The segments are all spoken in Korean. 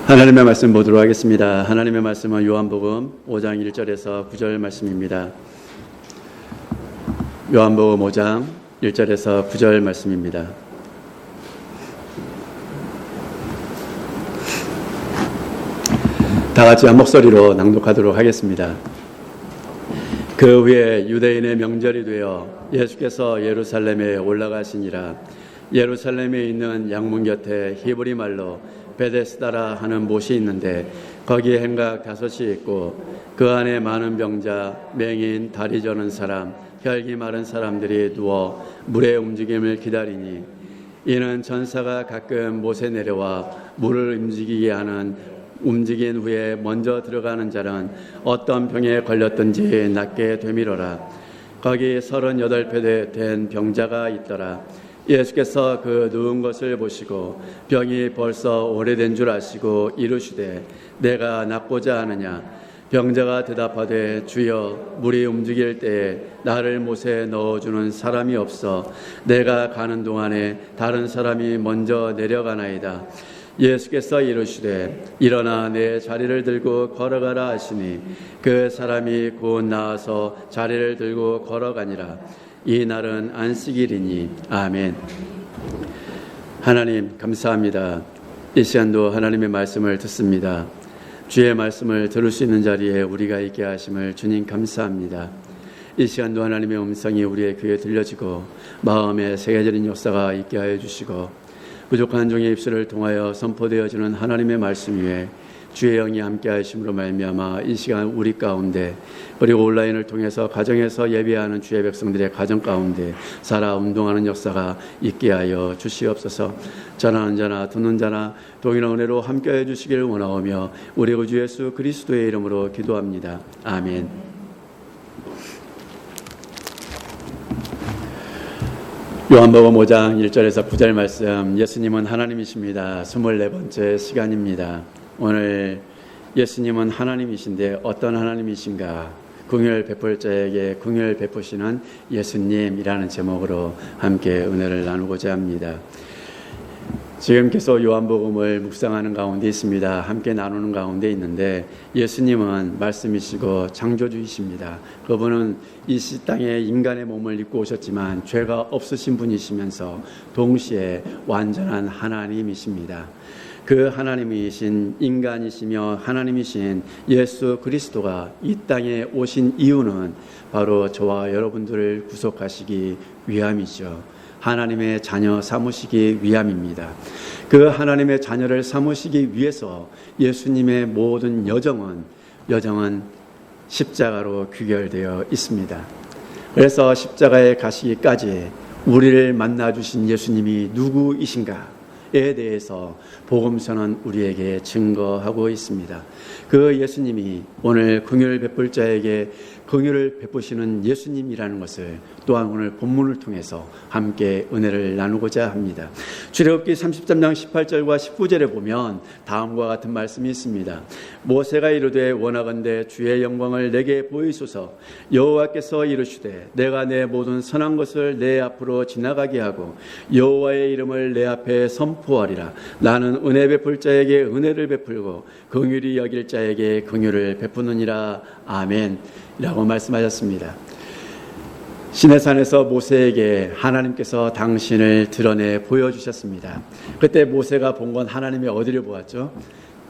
하나님의 말씀 보도록 하겠습니다. 하나님의 말씀은 요한복음 5장 1절에서 9절 말씀입니다. 요한복음 5장 1절에서 9절 말씀입니다. 다 같이 한 목소리로 낭독하도록 하겠습니다. 그 후에 유대인의 명절이 되어 예수께서 예루살렘에 올라가시니라. 예루살렘에 있는 양문 곁에 히브리 말로 베데스다라 하는 못이 있는데 거기에 행각 5이 있고 그 안에 많은 병자, 맹인, 다리 저는 사람, 혈기 마른 사람들이 누워 물의 움직임을 기다리니 이는 전사가 가끔 못에 내려와 물을 움직이게 하는 움직인 후에 먼저 들어가는 자는 어떤 병에 걸렸든지 낫게 되밀어라. 거기 38배 된 병자가 있더라. 예수께서 그 누운 것을 보시고 병이 벌써 오래된 줄 아시고 이르시되 내가 낫고자 하느냐. 병자가 대답하되 주여 물이 움직일 때에 나를 못에 넣어주는 사람이 없어 내가 가는 동안에 다른 사람이 먼저 내려가나이다. 예수께서 이르시되 일어나 내 자리를 들고 걸어가라 하시니 그 사람이 곧 나와서 자리를 들고 걸어가니라. 이 날은 안식일이니. 아멘. 하나님 감사합니다. 이 시간도 하나님의 말씀을 듣습니다. 주의 말씀을 들을 수 있는 자리에 우리가 있게 하심을 주님 감사합니다. 이 시간도 하나님의 음성이 우리의 귀에 들려지고 마음에 새겨지는 역사가 있게 하여 주시고 부족한 종의 입술을 통하여 선포되어지는 하나님의 말씀 위에 주의 영이 함께 하심으로 말미암아 이 시간 우리 가운데 그리고 온라인을 통해서 가정에서 예배하는 주의 백성들의 가정 가운데 살아 운동하는 역사가 있게 하여 주시옵소서. 전하는 자나 듣는 자나 동일한 은혜로 함께 해 주시기를 원하오며 우리 구주 예수 그리스도의 이름으로 기도합니다. 아멘. 요한복음 5장 1절에서 9절 말씀. 예수님은 하나님이십니다. 24번째 시간입니다. 오늘 예수님은 하나님이신데 어떤 하나님이신가? 긍휼 베풀 자에게 긍휼 베푸시는 예수님이라는 제목으로 함께 은혜를 나누고자 합니다. 지금 계속 요한복음을 묵상하는 가운데 있습니다. 함께 나누는 가운데 있는데 예수님은 말씀이시고 창조주이십니다. 그분은 이 땅에 인간의 몸을 입고 오셨지만 죄가 없으신 분이시면서 동시에 완전한 하나님이십니다. 그 하나님이신 인간이시며 하나님이신 예수 그리스도가 이 땅에 오신 이유는 바로 저와 여러분들을 구속하시기 위함이죠. 하나님의 자녀 삼으시기 위함입니다. 그 하나님의 자녀를 삼으시기 위해서 예수님의 모든 여정은 십자가로 귀결되어 있습니다. 그래서 십자가에 가시기까지 우리를 만나주신 예수님이 누구이신가에 대해서 복음서는 우리에게 증거하고 있습니다. 그 예수님이 오늘 긍휼 베풀 자에게 긍휼을 베푸시는 예수님이라는 것을 또한 오늘 본문을 통해서 함께 은혜를 나누고자 합니다. 출애굽기 33장 18절과 19절에 보면 다음과 같은 말씀이 있습니다. 모세가 이르되 원하건대 주의 영광을 내게 보이소서. 여호와께서 이르시되 내가 내 모든 선한 것을 내 앞으로 지나가게 하고 여호와의 이름을 내 앞에 선포하리라. 나는 은혜 베풀 자에게 은혜를 베풀고 긍휼히 여길 자에게 긍휼을 베푸느니라. 아멘. 라고 말씀하셨습니다. 시내산에서 모세에게 하나님께서 당신을 드러내 보여주셨습니다. 그때 모세가 본 건 하나님의 어디를 보았죠?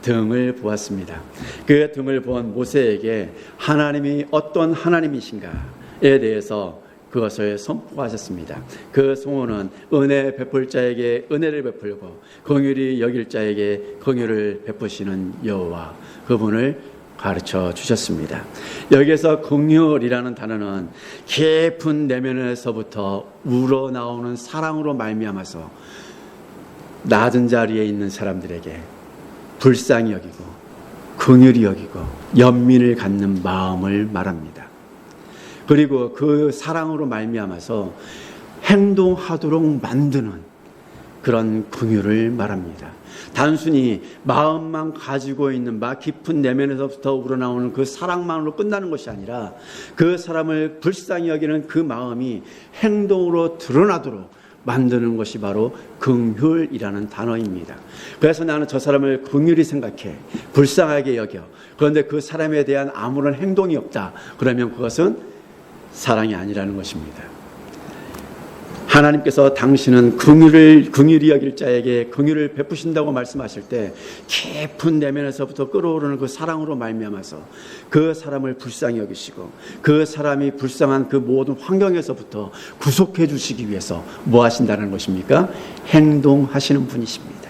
등을 보았습니다. 그 등을 본 모세에게 하나님이 어떤 하나님이신가에 대해서 그것을 선포하셨습니다. 그 소원은 은혜 베풀 자에게 은혜를 베풀고 긍휼히 여길 자에게 긍휼을 베푸시는 여호와, 그분을 가르쳐 주셨습니다. 여기에서 긍휼이라는 단어는 깊은 내면에서부터 우러나오는 사랑으로 말미암아서 낮은 자리에 있는 사람들에게 불쌍히 여기고 긍휼히 여기고 연민을 갖는 마음을 말합니다. 그리고 그 사랑으로 말미암아서 행동하도록 만드는 그런 긍휼을 말합니다. 단순히 마음만 가지고 있는 깊은 내면에서부터 우러나오는 그 사랑만으로 끝나는 것이 아니라 그 사람을 불쌍히 여기는 그 마음이 행동으로 드러나도록 만드는 것이 바로 긍휼이라는 단어입니다. 그래서 나는 저 사람을 긍휼히 생각해, 불쌍하게 여겨. 그런데 그 사람에 대한 아무런 행동이 없다. 그러면 그것은 사랑이 아니라는 것입니다. 하나님께서 당신은 긍휼히 여길 자에게 긍휼을 베푸신다고 말씀하실 때 깊은 내면에서부터 끓어오르는 그 사랑으로 말미암아서 그 사람을 불쌍히 여기시고 그 사람이 불쌍한 그 모든 환경에서부터 구속해 주시기 위해서 뭐 하신다는 것입니까? 행동하시는 분이십니다.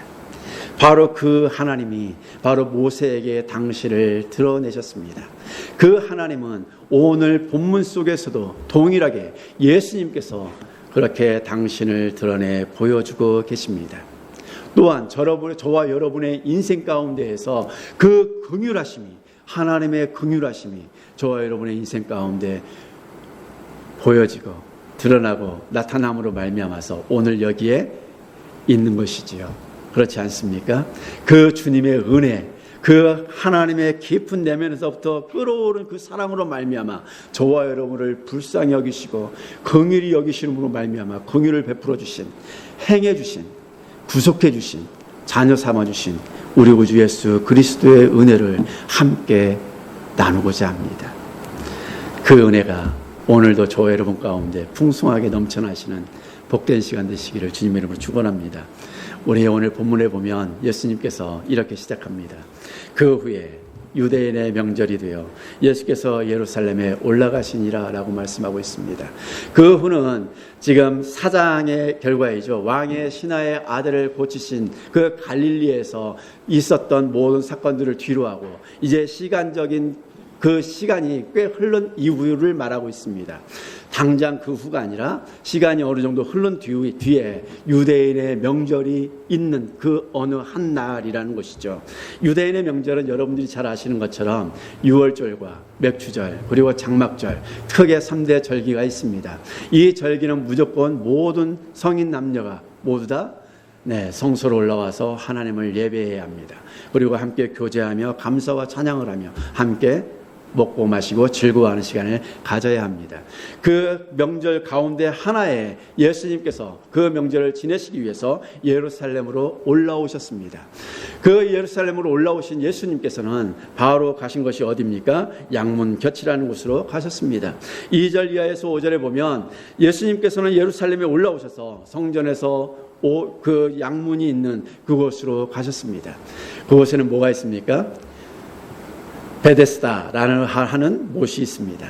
바로 그 하나님이 바로 모세에게 당신을 드러내셨습니다. 그 하나님은 오늘 본문 속에서도 동일하게 예수님께서 그렇게 당신을 드러내 보여주고 계십니다. 또한 저와 여러분의 인생 가운데에서 그 긍휼하심이, 하나님의 긍휼하심이 저와 여러분의 인생 가운데 보여지고 드러나고 나타남으로 말미암아서 오늘 여기에 있는 것이지요. 그렇지 않습니까? 그 주님의 은혜, 그 하나님의 깊은 내면에서부터 끓어오른 그 사랑으로 말미암아 저와 여러분을 불쌍히 여기시고 긍휼히 여기시는으로 말미암아 긍휼을 베풀어 주신, 행해 주신, 구속해 주신, 자녀 삼아 주신 우리 구주 예수 그리스도의 은혜를 함께 나누고자 합니다. 그 은혜가 오늘도 저와 여러분 가운데 풍성하게 넘쳐나시는 복된 시간 되시기를 주님의 이름으로 축원합니다. 우리 오늘 본문에 보면 예수님께서 이렇게 시작합니다. 그 후에 유대인의 명절이 되어 예수께서 예루살렘에 올라가시니라 라고 말씀하고 있습니다. 그 후는 지금 사장의 결과이죠. 왕의 신하의 아들을 고치신 그 갈릴리에서 있었던 모든 사건들을 뒤로하고 이제 시간적인 그 시간이 꽤 흐른 이후를 말하고 있습니다. 당장 그 후가 아니라 시간이 어느 정도 흐른 뒤에 유대인의 명절이 있는 그 어느 한 날이라는 것이죠. 유대인의 명절은 여러분들이 잘 아시는 것처럼 유월절과 맥주절 그리고 장막절 크게 3대 절기가 있습니다. 이 절기는 무조건 모든 성인 남녀가 모두 다 성소로 올라와서 하나님을 예배해야 합니다. 그리고 함께 교제하며 감사와 찬양을 하며 함께 먹고 마시고 즐거워하는 시간을 가져야 합니다. 그 명절 가운데 하나에 예수님께서 그 명절을 지내시기 위해서 예루살렘으로 올라오셨습니다. 그 예루살렘으로 올라오신 예수님께서는 바로 가신 것이 어디입니까? 양문 곁이라는 곳으로 가셨습니다. 2절 이하에서 5절에 보면 예수님께서는 예루살렘에 올라오셔서 성전에서 그 양문이 있는 그곳으로 가셨습니다. 그곳에는 뭐가 있습니까? 베데스다라는 하는 못이 있습니다.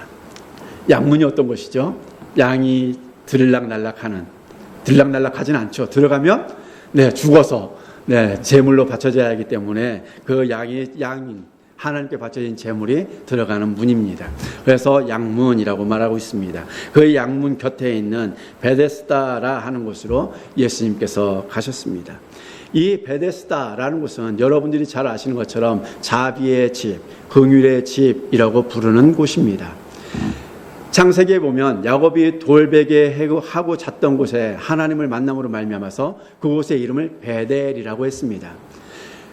양문이 어떤 것이죠? 양이 들락날락하지는 않죠. 들어가면 죽어서 제물로 바쳐져야 하기 때문에 그 양인 하나님께 바쳐진 제물이 들어가는 문입니다. 그래서 양문이라고 말하고 있습니다. 그 양문 곁에 있는 베데스다라 하는 곳으로 예수님께서 가셨습니다. 이 베데스다라는 곳은 여러분들이 잘 아시는 것처럼 자비의 집, 긍휼의 집이라고 부르는 곳입니다. 창세기에 보면 야곱이 돌베개 하고 잤던 곳에 하나님을 만남으로 말미암아서 그곳의 이름을 베델이라고 했습니다.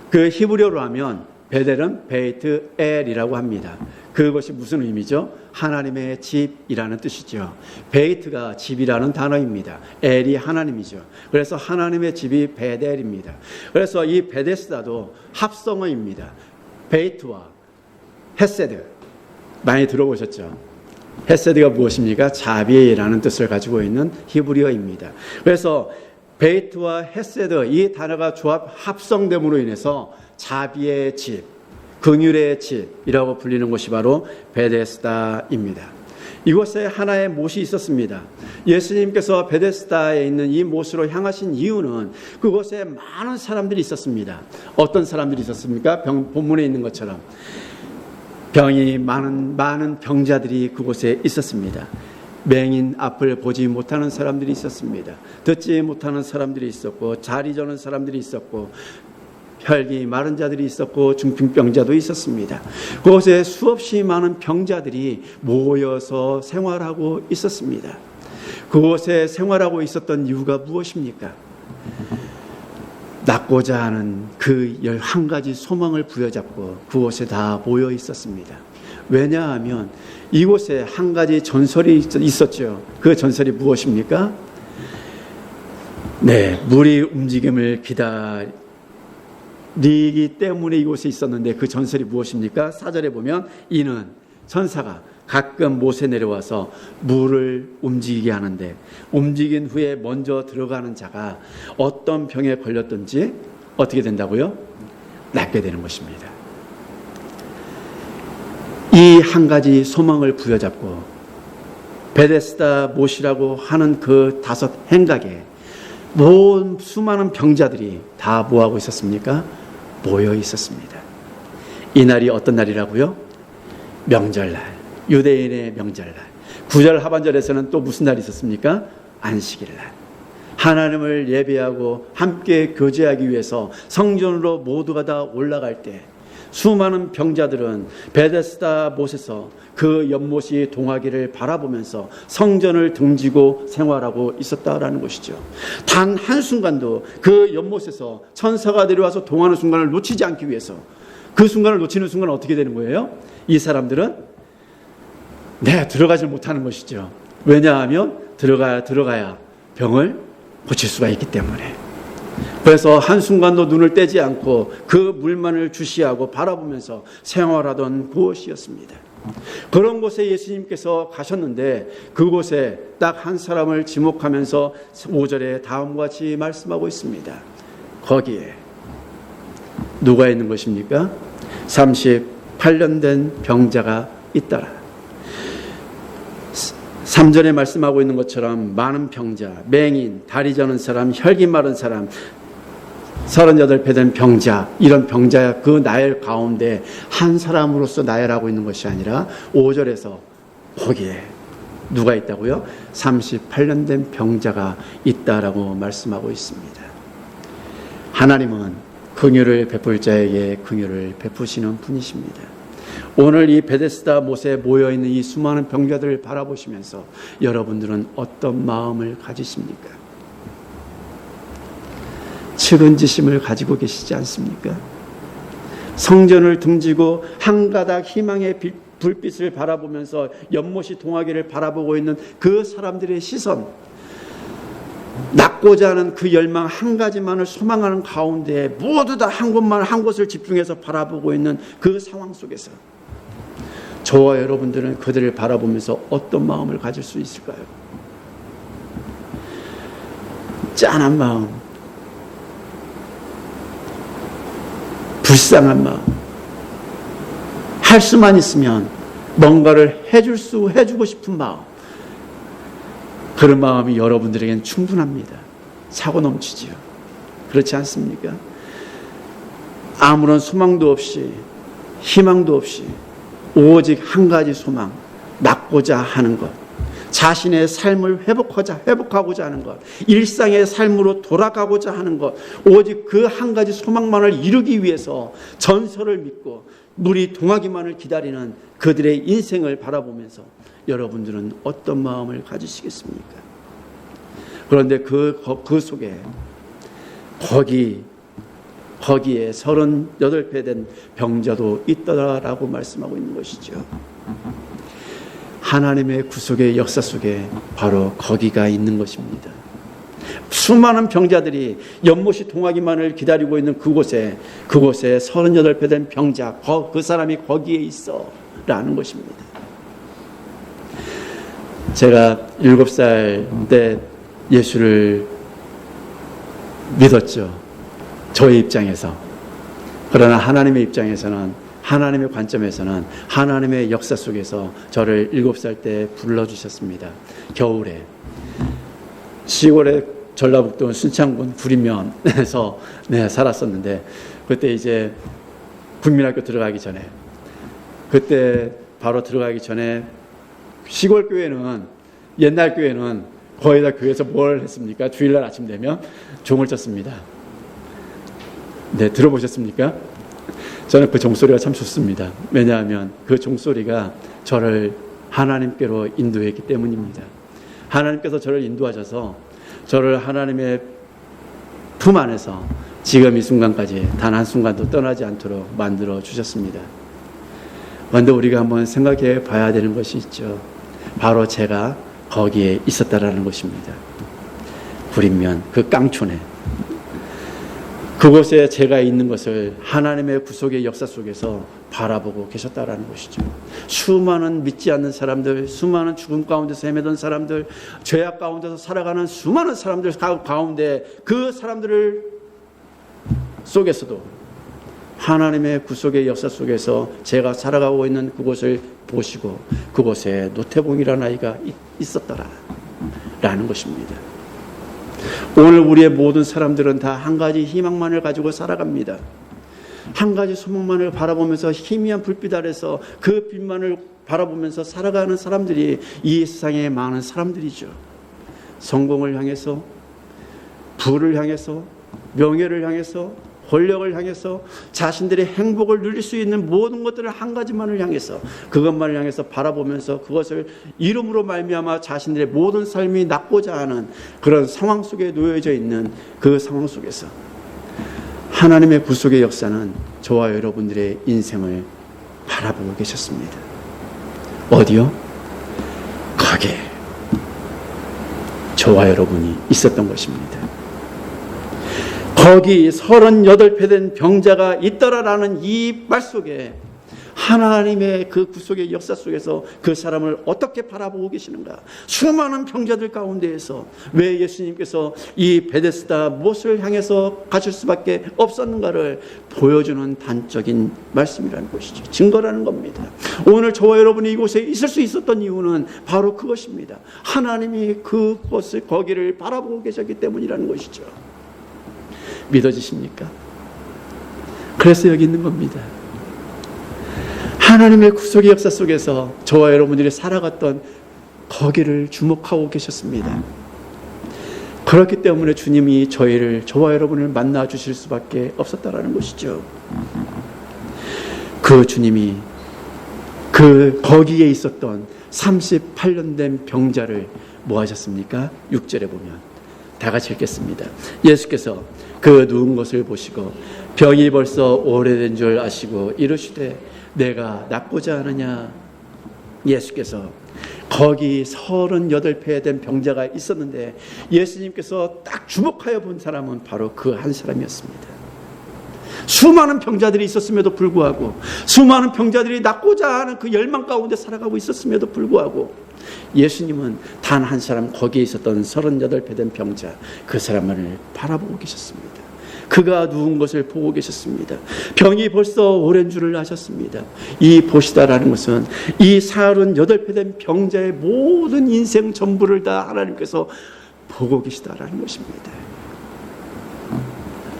그 히브리어로 하면 베델은 베이트 엘이라고 합니다. 그것이 무슨 의미죠? 하나님의 집이라는 뜻이죠. 베이트가 집이라는 단어입니다. 엘이 하나님이죠. 그래서 하나님의 집이 베델입니다. 그래서 이 베데스다도 합성어입니다. 베이트와 헤세드 많이 들어보셨죠? 헤세드가 무엇입니까? 자비라는 뜻을 가지고 있는 히브리어입니다. 그래서 베이트와 헤세드 이 단어가 합성됨으로 인해서 자비의 집, 긍휼의 집이라고 불리는 곳이 바로 베데스다입니다. 이곳에 하나의 못이 있었습니다. 예수님께서 베데스다에 있는 이 못으로 향하신 이유는 그곳에 많은 사람들이 있었습니다. 어떤 사람들이 있었습니까? 본문에 있는 것처럼 병이 많은 병자들이 그곳에 있었습니다. 맹인 앞을 보지 못하는 사람들이 있었습니다. 듣지 못하는 사람들이 있었고 자리 저는 사람들이 있었고 혈기 마른 자들이 있었고 중풍병자도 있었습니다. 그곳에 수없이 많은 병자들이 모여서 생활하고 있었습니다. 그곳에 생활하고 있었던 이유가 무엇입니까? 낫고자 하는 그 11가지 소망을 부여잡고 그곳에 다 모여 있었습니다. 왜냐하면 이곳에 한 가지 전설이 있었죠. 그 전설이 무엇입니까? 네, 물이 움직임을 기다리기 때문에 이곳에 있었는데 그 전설이 무엇입니까? 4절에 보면 이는 천사가 가끔 못에 내려와서 물을 움직이게 하는데 움직인 후에 먼저 들어가는 자가 어떤 병에 걸렸든지 어떻게 된다고요? 낫게 되는 것입니다. 이 한 가지 소망을 부여잡고 베데스다 못이라고 하는 그 5 행각에 수많은 병자들이 다 뭐하고 있었습니까? 모여 있었습니다. 이 날이 어떤 날이라고요? 명절날, 유대인의 명절날. 9절 하반절에서는 또 무슨 날이 있었습니까? 안식일날. 하나님을 예배하고 함께 교제하기 위해서 성전으로 모두가 다 올라갈 때 수많은 병자들은 베데스다 못에서 그 연못이 동하기를 바라보면서 성전을 등지고 생활하고 있었다라는 것이죠. 단 한순간도 그 연못에서 천사가 내려와서 동하는 순간을 놓치지 않기 위해서, 그 순간을 놓치는 순간 어떻게 되는 거예요? 이 사람들은 들어가지 못하는 것이죠. 왜냐하면 들어가야 병을 고칠 수가 있기 때문에. 그래서 한순간도 눈을 떼지 않고 그 물만을 주시하고 바라보면서 생활하던 곳이었습니다. 그런 곳에 예수님께서 가셨는데 그곳에 딱 한 사람을 지목하면서 5절에 다음과 같이 말씀하고 있습니다. 거기에 누가 있는 것입니까? 38년 된 병자가 있더라. 3절에 말씀하고 있는 것처럼 많은 병자, 맹인, 다리 저는 사람, 혈기 마른 사람, 38배 된 병자, 이런 병자 그 나열 가운데 한 사람으로서 나열하고 있는 것이 아니라 5절에서 거기에 누가 있다고요? 38년 된 병자가 있다라고 말씀하고 있습니다. 하나님은 긍휼을 베풀 자에게 긍휼을 베푸시는 분이십니다. 오늘 이 베데스다 못에 모여있는 이 수많은 병자들을 바라보시면서 여러분들은 어떤 마음을 가지십니까? 측은지심을 가지고 계시지 않습니까? 성전을 등지고 한 가닥 희망의 불빛을 바라보면서 연못이 동하기를 바라보고 있는 그 사람들의 시선, 낫고자 하는 그 열망 한 가지만을 소망하는 가운데 모두 다 한 곳을 집중해서 바라보고 있는 그 상황 속에서 저와 여러분들은 그들을 바라보면서 어떤 마음을 가질 수 있을까요? 짠한 마음, 불쌍한 마음, 할 수만 있으면 뭔가를 해주고 싶은 마음, 그런 마음이 여러분들에게는 충분합니다. 차고 넘치지요. 그렇지 않습니까? 아무런 소망도 없이 희망도 없이 오직 한 가지 소망, 낫고자 하는 것, 자신의 삶을 회복하고자 하는 것, 일상의 삶으로 돌아가고자 하는 것, 오직 그 한 가지 소망만을 이루기 위해서 전설을 믿고 물이 동하기만을 기다리는 그들의 인생을 바라보면서 여러분들은 어떤 마음을 가지시겠습니까? 그런데 그 속에 거기에 38배 된 병자도 있더라라고 말씀하고 있는 것이죠. 하나님의 구속의 역사 속에 바로 거기가 있는 것입니다. 수많은 병자들이 연못이 동하기만을 기다리고 있는 그곳에 38배 된 병자, 그 사람이 거기에 있어 라는 것입니다. 제가 7살 때 예수를 믿었죠. 저의 입장에서. 그러나 하나님의 입장에서는, 하나님의 관점에서는 하나님의 역사 속에서 저를 7살 때 불러주셨습니다. 겨울에 시골의 전라북도 순창군 구리면에서 살았었는데, 그때 이제 국민학교 들어가기 전에, 그때 바로 들어가기 전에 시골 교회는, 옛날 교회는 거의 다 교회에서 뭘 했습니까? 주일날 아침 되면 종을 쳤습니다. 네, 들어보셨습니까? 저는 그 종소리가 참 좋습니다. 왜냐하면 그 종소리가 저를 하나님께로 인도했기 때문입니다. 하나님께서 저를 인도하셔서 저를 하나님의 품 안에서 지금 이 순간까지 단 한순간도 떠나지 않도록 만들어 주셨습니다. 그런데 우리가 한번 생각해 봐야 되는 것이 있죠. 바로 제가 거기에 있었다라는 것입니다. 구린면 그 깡촌에 그곳에 제가 있는 것을 하나님의 구속의 역사 속에서 바라보고 계셨다라는 것이죠. 수많은 믿지 않는 사람들, 수많은 죽음 가운데서 헤매던 사람들, 죄악 가운데서 살아가는 수많은 사람들 가운데 그 사람들을 속에서도 하나님의 구속의 역사 속에서 제가 살아가고 있는 그곳을 보시고 그곳에 노태봉이라는 아이가 있었더라라는 것입니다. 오늘 우리의 모든 사람들은 다 한 가지 희망만을 가지고 살아갑니다. 한 가지 소망만을 바라보면서 희미한 불빛 아래서 그 빛만을 바라보면서 살아가는 사람들이 이 세상에 많은 사람들이죠. 성공을 향해서, 부를 향해서, 명예를 향해서, 권력을 향해서, 자신들의 행복을 누릴 수 있는 모든 것들을 한 가지만을 향해서, 그것만을 향해서 바라보면서 그것을 이름으로 말미암아 자신들의 모든 삶이 낫고자 하는 그런 상황 속에 놓여져 있는 그 상황 속에서 하나님의 구속의 역사는 저와 여러분들의 인생을 바라보고 계셨습니다. 어디요? 거기에 저와 여러분이 있었던 것입니다. 거기 38배 된 병자가 있더라라는 이 말 속에 하나님의 그 구속의 역사 속에서 그 사람을 어떻게 바라보고 계시는가. 수많은 병자들 가운데에서 왜 예수님께서 이 베데스다 못을 향해서 가실 수밖에 없었는가를 보여주는 단적인 말씀이라는 것이죠. 증거라는 겁니다. 오늘 저와 여러분이 이곳에 있을 수 있었던 이유는 바로 그것입니다. 하나님이 그곳을 거기를 바라보고 계셨기 때문이라는 것이죠. 믿어지십니까? 그래서 여기 있는 겁니다. 하나님의 구속의 역사 속에서 저와 여러분들이 살아갔던 거기를 주목하고 계셨습니다. 그렇기 때문에 주님이 저와 여러분을 만나 주실 수밖에 없었다라는 것이죠. 그 주님이 거기에 있었던 38년 된 병자를 뭐 하셨습니까? 6절에 보면 다 같이 읽겠습니다. 예수께서 그 누운 것을 보시고 병이 벌써 오래된 줄 아시고 이르시되 내가 낫고자 하느냐. 예수께서 거기 38배 된 병자가 있었는데 예수님께서 딱 주목하여 본 사람은 바로 그 한 사람이었습니다. 수많은 병자들이 있었음에도 불구하고, 수많은 병자들이 낫고자 하는 그 열망 가운데 살아가고 있었음에도 불구하고 예수님은 단 한 사람, 거기에 있었던 38배 된 병자, 그 사람을 바라보고 계셨습니다. 그가 누운 것을 보고 계셨습니다. 병이 벌써 오랜 줄을 아셨습니다. 이 보시다라는 것은 이 38배 된 병자의 모든 인생 전부를 다 하나님께서 보고 계시다라는 것입니다.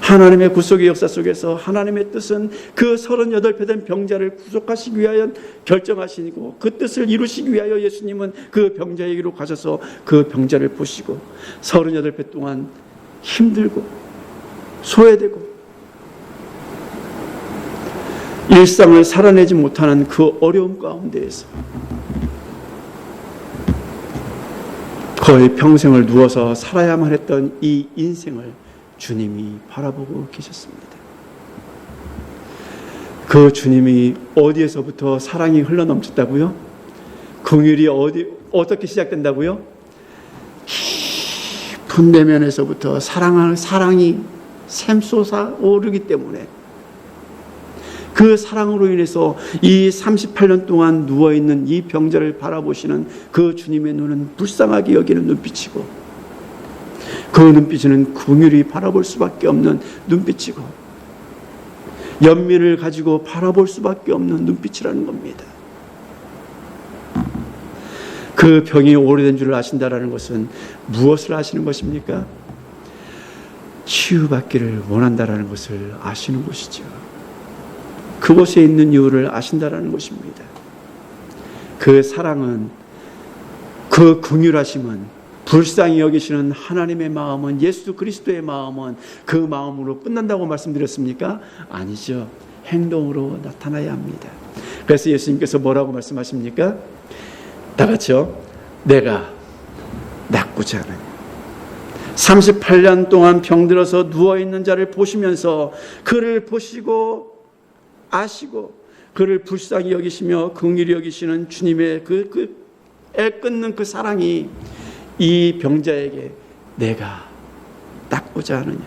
하나님의 구속의 역사 속에서 하나님의 뜻은 그 38배 된 병자를 구속하시기 위하여 결정하시고 그 뜻을 이루시기 위하여 예수님은 그 병자에게로 가셔서 그 병자를 보시고 38배 동안 힘들고 소외되고 일상을 살아내지 못하는 그 어려움 가운데에서 거의 평생을 누워서 살아야만 했던 이 인생을 주님이 바라보고 계셨습니다. 그 주님이 어디에서부터 사랑이 흘러넘쳤다고요? 긍휼이 어떻게 시작된다고요? 깊은 내면에서부터 사랑이 샘솟아 오르기 때문에 그 사랑으로 인해서 이 38년 동안 누워있는 이 병자를 바라보시는 그 주님의 눈은 불쌍하게 여기는 눈빛이고 그 눈빛은 긍휼히 바라볼 수밖에 없는 눈빛이고 연민을 가지고 바라볼 수밖에 없는 눈빛이라는 겁니다. 그 병이 오래된 줄을 아신다라는 것은 무엇을 아시는 것입니까? 치유받기를 원한다라는 것을 아시는 것이죠. 그곳에 있는 이유를 아신다라는 것입니다. 그 사랑은, 그 긍휼하심은, 불쌍히 여기시는 하나님의 마음은, 예수 그리스도의 마음은 그 마음으로 끝난다고 말씀드렸습니까? 아니죠. 행동으로 나타나야 합니다. 그래서 예수님께서 뭐라고 말씀하십니까? 다 같이요. 내가 낫고자 하느냐. 38년 동안 병들어서 누워있는 자를 보시면서 그를 보시고 아시고 그를 불쌍히 여기시며 긍휼히 여기시는 주님의 애 끊는 그 사랑이 이 병자에게 내가 닦고자 하느냐.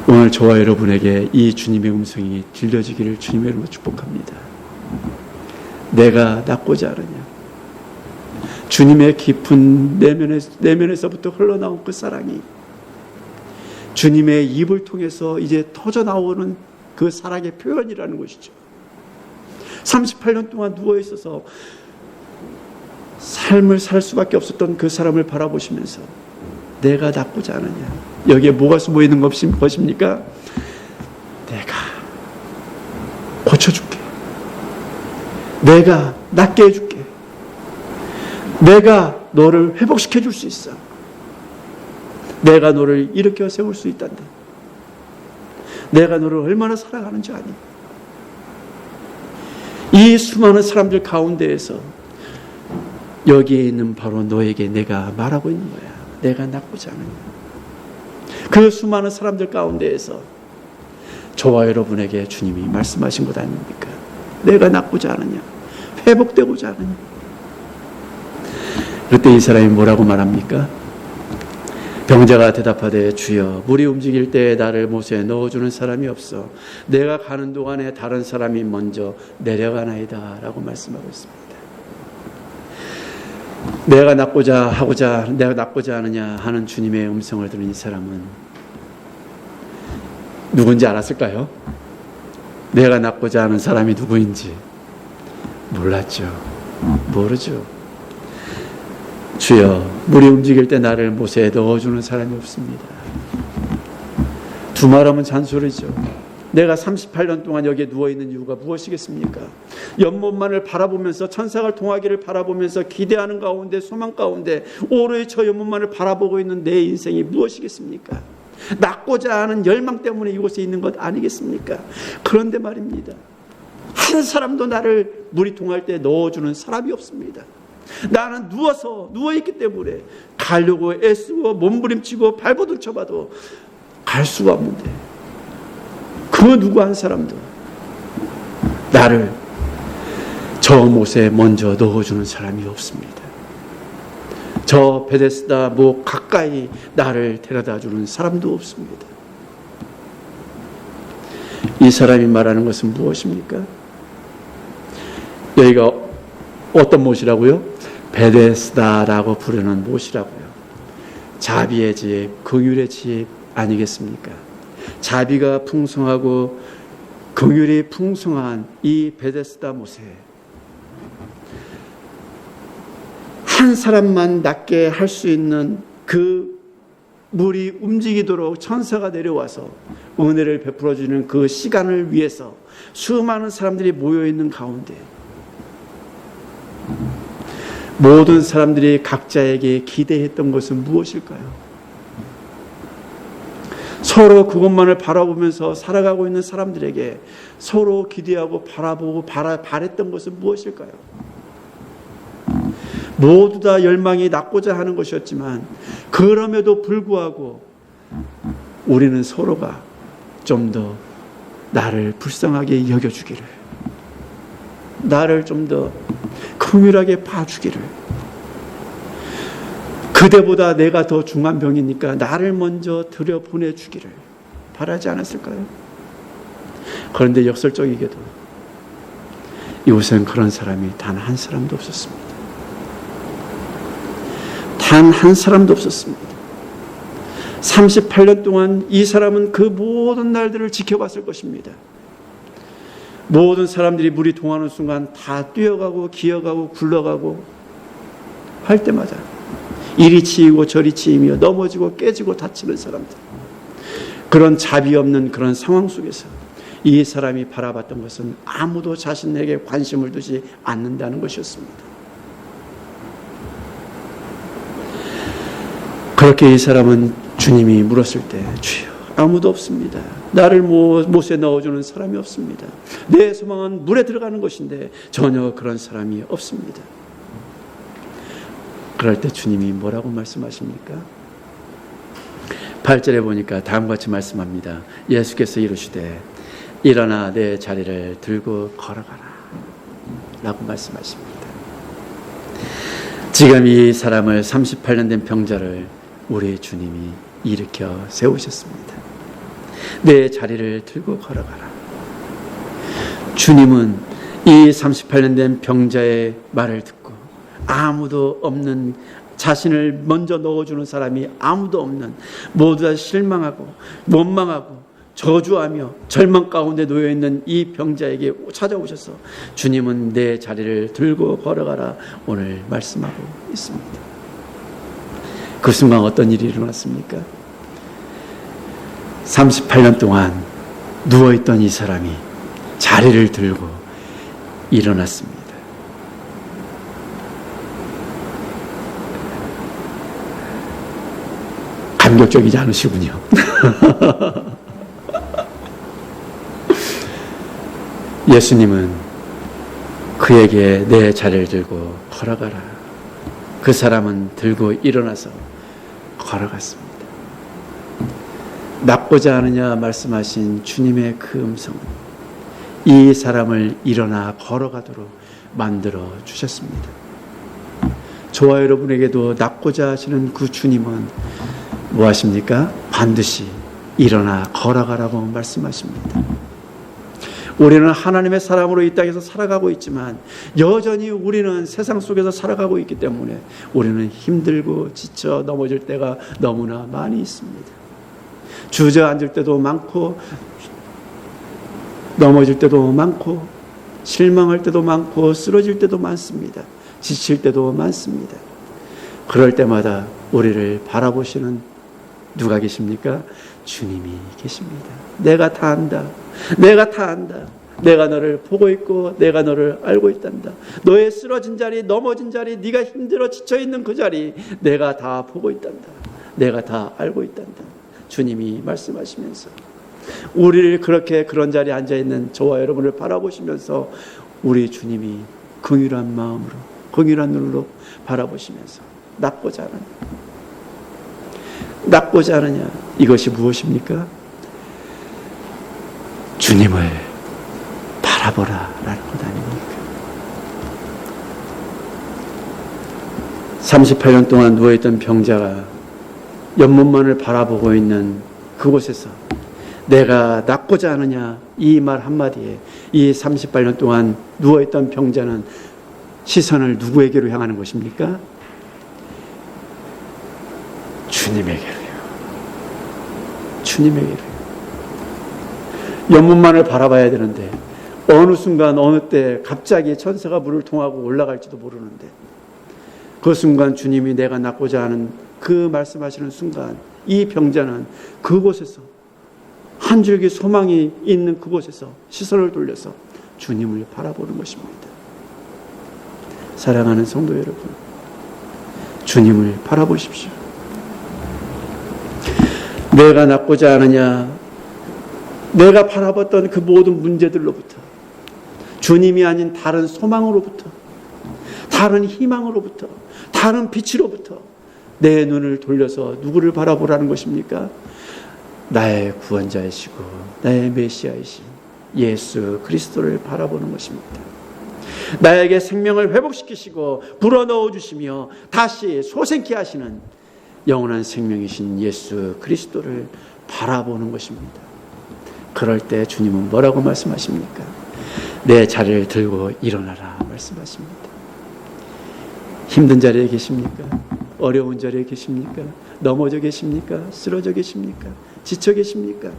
오늘 저와 여러분에게 이 주님의 음성이 들려지기를 주님의 이름으로 축복합니다. 내가 낫고자 하느냐. 주님의 깊은 내면에서부터 흘러나온 그 사랑이 주님의 입을 통해서 이제 터져나오는 그 사랑의 표현이라는 것이죠. 38년 동안 누워있어서 삶을 살 수밖에 없었던 그 사람을 바라보시면서 내가 낫고자 하느냐. 여기에 뭐가 숨어 있는 것입니까? 내가 고쳐줄게. 내가 낫게 해줄게. 내가 너를 회복시켜 줄 수 있어. 내가 너를 일으켜 세울 수 있단다. 내가 너를 얼마나 사랑하는지 아니. 이 수많은 사람들 가운데에서 여기에 있는 바로 너에게 내가 말하고 있는 거야. 내가 낫고자 하느냐. 그 수많은 사람들 가운데에서 저와 여러분에게 주님이 말씀하신 것 아닙니까? 내가 낫고자 하느냐. 회복되고자 하느냐. 그때 이 사람이 뭐라고 말합니까? 병자가 대답하되 주여 물이 움직일 때 나를 못에 넣어주는 사람이 없어 내가 가는 동안에 다른 사람이 먼저 내려가나이다 라고 말씀하고 있습니다. 내가 낫고자 하느냐 하는 주님의 음성을 들은 이 사람은 누군지 알았을까요? 내가 낫고자 하는 사람이 누구인지 몰랐죠. 모르죠. 주여 물이 움직일 때 나를 못에 넣어주는 사람이 없습니다. 두말하면 잔소리죠. 내가 38년 동안 여기에 누워있는 이유가 무엇이겠습니까? 연못만을 바라보면서 천사가 통하기를 바라보면서 기대하는 가운데 소망 가운데 오로이 저 연못만을 바라보고 있는 내 인생이 무엇이겠습니까? 낫고자 하는 열망 때문에 이곳에 있는 것 아니겠습니까? 그런데 말입니다. 한 사람도 나를 물이 통할 때 넣어주는 사람이 없습니다. 나는 누워있기 때문에 가려고 애쓰고 몸부림치고 발버둥 쳐봐도 갈 수가 없는데 그 누구 한 사람도 나를 저 못에 먼저 넣어주는 사람이 없습니다. 저 베데스다 뭐 가까이 나를 데려다주는 사람도 없습니다. 이 사람이 말하는 것은 무엇입니까? 여기가 어떤 못이라고요? 베데스다라고 부르는 못이라고요. 자비의 집, 긍휼의 집 아니겠습니까? 자비가 풍성하고 긍휼이 풍성한 이 베데스다 못에 한 사람만 낫게 할 수 있는 그 물이 움직이도록 천사가 내려와서 은혜를 베풀어주는 그 시간을 위해서 수많은 사람들이 모여있는 가운데 모든 사람들이 각자에게 기대했던 것은 무엇일까요? 서로 그것만을 바라보면서 살아가고 있는 사람들에게 서로 기대하고 바라보고 바랬던 것은 무엇일까요? 모두 다 열망이 낫고자 하는 것이었지만 그럼에도 불구하고 우리는 서로가 좀 더 나를 불쌍하게 여겨주기를, 나를 좀 더 긍휼하게 봐주기를, 그대보다 내가 더 중한 병이니까 나를 먼저 들여보내주기를 바라지 않았을까요? 그런데 역설적이게도 이곳엔 그런 사람이 단 한 사람도 없었습니다. 단 한 사람도 없었습니다. 38년 동안 이 사람은 그 모든 날들을 지켜봤을 것입니다. 모든 사람들이 물이 동하는 순간 다 뛰어가고 기어가고 굴러가고 할 때마다 이리 치이고 저리 치이며 넘어지고 깨지고 다치는 사람들, 그런 자비 없는 그런 상황 속에서 이 사람이 바라봤던 것은 아무도 자신에게 관심을 두지 않는다는 것이었습니다. 그렇게 이 사람은 주님이 물었을 때 주여 아무도 없습니다. 나를 못에 넣어주는 사람이 없습니다. 내 소망은 물에 들어가는 것인데 전혀 그런 사람이 없습니다. 그럴 때 주님이 뭐라고 말씀하십니까? 8절에 보니까 다음과 같이 말씀합니다. 예수께서 이르시되 일어나 내 자리를 들고 걸어가라 라고 말씀하십니다. 지금 이 사람을 38년 된 병자를 우리 주님이 일으켜 세우셨습니다. 내 자리를 들고 걸어가라. 주님은 이 38년 된 병자의 말을 듣고 아무도 없는, 자신을 먼저 넣어주는 사람이 아무도 없는, 모두 다 실망하고 원망하고 저주하며 절망 가운데 놓여있는 이 병자에게 찾아오셔서 주님은 내 자리를 들고 걸어가라 오늘 말씀하고 있습니다. 그 순간 어떤 일이 일어났습니까? 38년 동안 누워있던 이 사람이 자리를 들고 일어났습니다. 감격적이지 않으시군요. 예수님은 그에게 내 자리를 들고 걸어가라. 그 사람은 들고 일어나서 걸어갔습니다. 낫고자 하느냐 말씀하신 주님의 그 음성은 이 사람을 일어나 걸어가도록 만들어 주셨습니다. 저와 여러분에게도 낫고자 하시는 그 주님은 무엇입니까? 반드시 일어나 걸어가라고 말씀하십니다. 우리는 하나님의 사람으로 이 땅에서 살아가고 있지만 여전히 우리는 세상 속에서 살아가고 있기 때문에 우리는 힘들고 지쳐 넘어질 때가 너무나 많이 있습니다. 주저앉을 때도 많고 넘어질 때도 많고 실망할 때도 많고 쓰러질 때도 많습니다. 지칠 때도 많습니다. 그럴 때마다 우리를 바라보시는 누가 계십니까? 주님이 계십니다. 내가 다 안다. 내가 다 안다. 내가 너를 보고 있고 내가 너를 알고 있단다. 너의 쓰러진 자리, 넘어진 자리, 네가 힘들어 지쳐있는 그 자리 내가 다 보고 있단다. 내가 다 알고 있단다. 주님이 말씀하시면서 우리를 그렇게 그런 자리에 앉아있는 저와 여러분을 바라보시면서 우리 주님이 긍휼한 마음으로 긍휼한 눈으로 바라보시면서 낫고자 하느냐 이것이 무엇입니까? 주님을 바라보라 라는 것 아닙니까? 38년 동안 누워있던 병자가 연못만을 바라보고 있는 그곳에서 내가 낫고자 하느냐 이 말 한마디에 이 38년 동안 누워있던 병자는 시선을 누구에게로 향하는 것입니까? 주님에게로요. 주님에게로요. 연못만을 바라봐야 되는데 어느 순간 어느 때 갑자기 천사가 물을 통하고 올라갈지도 모르는데 그 순간 주님이 내가 낫고자 하는 그 말씀하시는 순간 이 병자는 그곳에서 한 줄기 소망이 있는 그곳에서 시선을 돌려서 주님을 바라보는 것입니다. 사랑하는 성도 여러분, 주님을 바라보십시오. 내가 낫고자 하느냐, 내가 바라봤던 그 모든 문제들로부터, 주님이 아닌 다른 소망으로부터, 다른 희망으로부터, 다른 빛으로부터 내 눈을 돌려서 누구를 바라보라는 것입니까? 나의 구원자이시고 나의 메시아이신 예수 그리스도를 바라보는 것입니다. 나에게 생명을 회복시키시고 불어넣어 주시며 다시 소생케 하시는 영원한 생명이신 예수 그리스도를 바라보는 것입니다. 그럴 때 주님은 뭐라고 말씀하십니까? 내 자리를 들고 일어나라 말씀하십니다. 힘든 자리에 계십니까? 어려운 자리에 계십니까? 넘어져 계십니까? 쓰러져 계십니까? 지쳐 계십니까?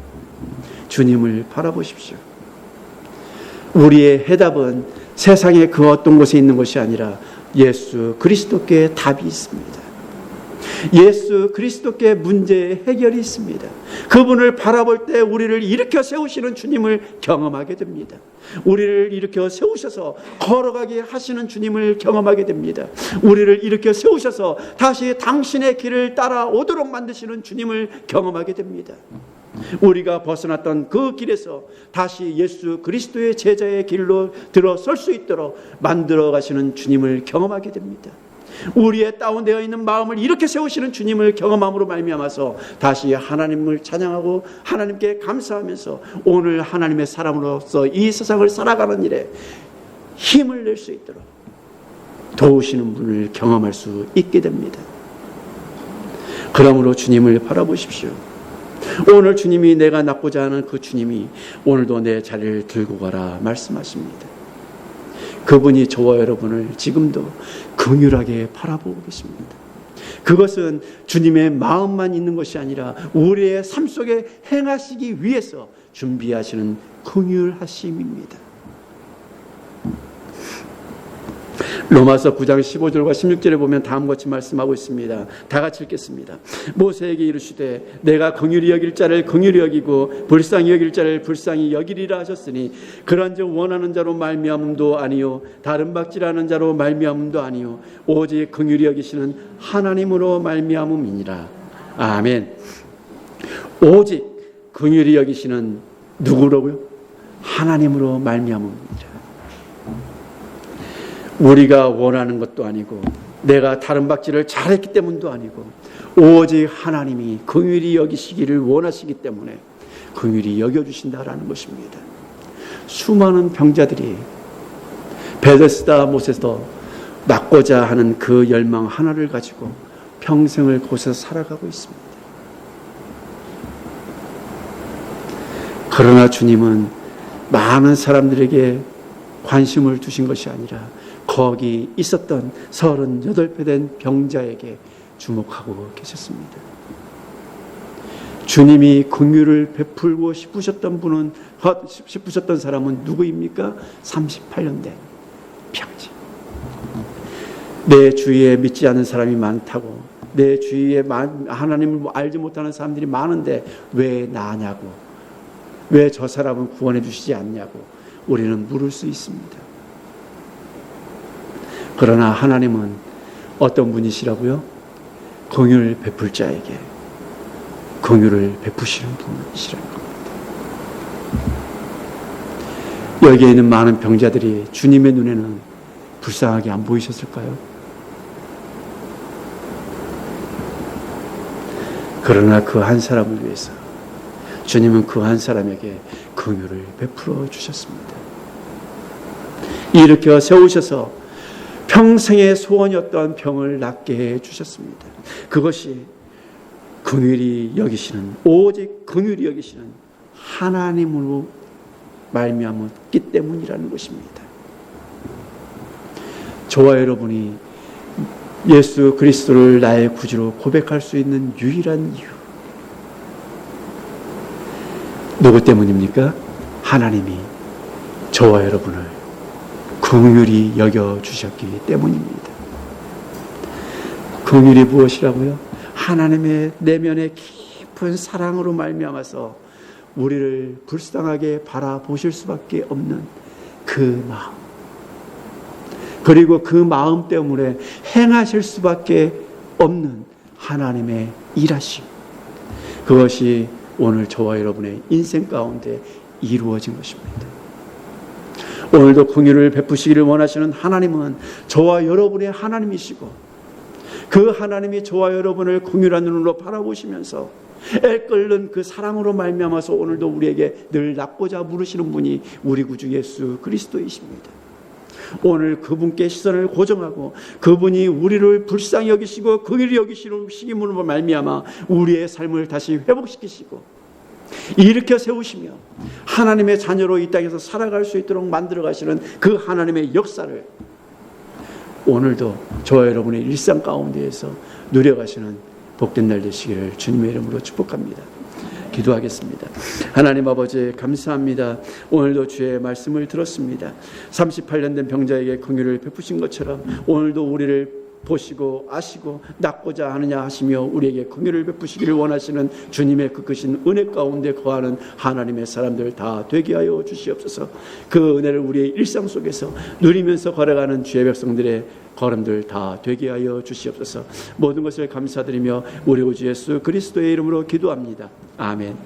주님을 바라보십시오. 우리의 해답은 세상의 그 어떤 곳에 있는 것이 아니라 예수 그리스도께 답이 있습니다. 예수 그리스도께 문제의 해결이 있습니다. 그분을 바라볼 때 우리를 일으켜 세우시는 주님을 경험하게 됩니다. 우리를 일으켜 세우셔서 걸어가게 하시는 주님을 경험하게 됩니다. 우리를 일으켜 세우셔서 다시 당신의 길을 따라오도록 만드시는 주님을 경험하게 됩니다. 우리가 벗어났던 그 길에서 다시 예수 그리스도의 제자의 길로 들어설 수 있도록 만들어 가시는 주님을 경험하게 됩니다. 우리의 다운되어 있는 마음을 이렇게 세우시는 주님을 경험함으로 말미암아서 다시 하나님을 찬양하고 하나님께 감사하면서 오늘 하나님의 사람으로서 이 세상을 살아가는 일에 힘을 낼 수 있도록 도우시는 분을 경험할 수 있게 됩니다. 그러므로 주님을 바라보십시오. 오늘 주님이, 내가 낳고자 하는 그 주님이 오늘도 내 자리를 들고 가라 말씀하십니다. 그분이 저와 여러분을 지금도 긍휼하게 바라보고 계십니다. 그것은 주님의 마음만 있는 것이 아니라 우리의 삶 속에 행하시기 위해서 준비하시는 긍휼하심입니다. 로마서 9장 15절과 16절에 보면 다음과 같이 말씀하고 있습니다. 다 같이 읽겠습니다. 모세에게 이르시되 내가 긍휼히 여길 자를 긍휼히 여기고 불쌍히 여길 자를 불쌍히 여기리라 하셨으니 그런즉 원하는 자로 말미암음도 아니요 다른 박질하는 자로 말미암음도 아니요 오직 긍휼히 여기시는 하나님으로 말미암음이니라. 아멘. 오직 긍휼히 여기시는 누구로고요? 하나님으로 말미암음이니라. 우리가 원하는 것도 아니고 내가 다른 박질을 잘했기 때문도 아니고 오직 하나님이 긍휼히 여기시기를 원하시기 때문에 긍휼히 여겨주신다라는 것입니다. 수많은 병자들이 베데스다 못에서 낫고자 하는 그 열망 하나를 가지고 평생을 곳에서 살아가고 있습니다. 그러나 주님은 많은 사람들에게 관심을 두신 것이 아니라 거기 있었던 38배 된 병자에게 주목하고 계셨습니다. 주님이 긍휼을 베풀고 싶으셨던 사람은 누구입니까? 38년 된 병자. 내 주위에 믿지 않는 사람이 많다고, 내 주위에 하나님을 알지 못하는 사람들이 많은데 왜 나냐고, 왜 저 사람은 구원해 주시지 않냐고 우리는 물을 수 있습니다. 그러나 하나님은 어떤 분이시라고요? 긍휼을 베풀 자에게 긍휼을 베푸시는 분이시라는 겁니다. 여기에 있는 많은 병자들이 주님의 눈에는 불쌍하게 안 보이셨을까요? 그러나 그 한 사람을 위해서 주님은 그 한 사람에게 긍휼을 베풀어 주셨습니다. 일으켜 세우셔서 평생의 소원이었던 병을 낫게 해 주셨습니다. 그것이 긍휼히 여기시는, 오직 긍휼히 여기시는 하나님으로 말미암았기 때문이라는 것입니다. 저와 여러분이 예수 그리스도를 나의 구주로 고백할 수 있는 유일한 이유, 누구 때문입니까? 하나님이 저와 여러분을 긍휼히 여겨주셨기 때문입니다. 긍휼이 무엇이라고요? 하나님의 내면의 깊은 사랑으로 말미암아서 우리를 불쌍하게 바라보실 수밖에 없는 그 마음, 그리고 그 마음 때문에 행하실 수밖에 없는 하나님의 일하심, 그것이 오늘 저와 여러분의 인생 가운데 이루어진 것입니다. 오늘도 긍휼을 베푸시기를 원하시는 하나님은 저와 여러분의 하나님이시고 그 하나님이 저와 여러분을 긍휼한 눈으로 바라보시면서 애끓는 그 사랑으로 말미암아서 오늘도 우리에게 늘 낫고자 물으시는 분이 우리 구주 예수 그리스도이십니다. 오늘 그분께 시선을 고정하고 그분이 우리를 불쌍히 여기시고 긍휼히 여기시는 말미암아 우리의 삶을 다시 회복시키시고 일으켜 세우시며 하나님의 자녀로 이 땅에서 살아갈 수 있도록 만들어 가시는 그 하나님의 역사를 오늘도 저와 여러분의 일상 가운데에서 누려가시는 복된 날 되시기를 주님의 이름으로 축복합니다. 기도하겠습니다. 하나님 아버지 감사합니다. 오늘도 주의 말씀을 들었습니다. 38년 된 병자에게 긍휼을 베푸신 것처럼 오늘도 우리를 보시고 아시고 낫고자 하느냐 하시며 우리에게 긍휼을 베푸시기를 원하시는 주님의 그 크신 은혜 가운데 거하는 하나님의 사람들 다 되게 하여 주시옵소서. 그 은혜를 우리의 일상 속에서 누리면서 걸어가는 주의 백성들의 걸음들 다 되게 하여 주시옵소서. 모든 것을 감사드리며 우리 구주 예수 그리스도의 이름으로 기도합니다. 아멘.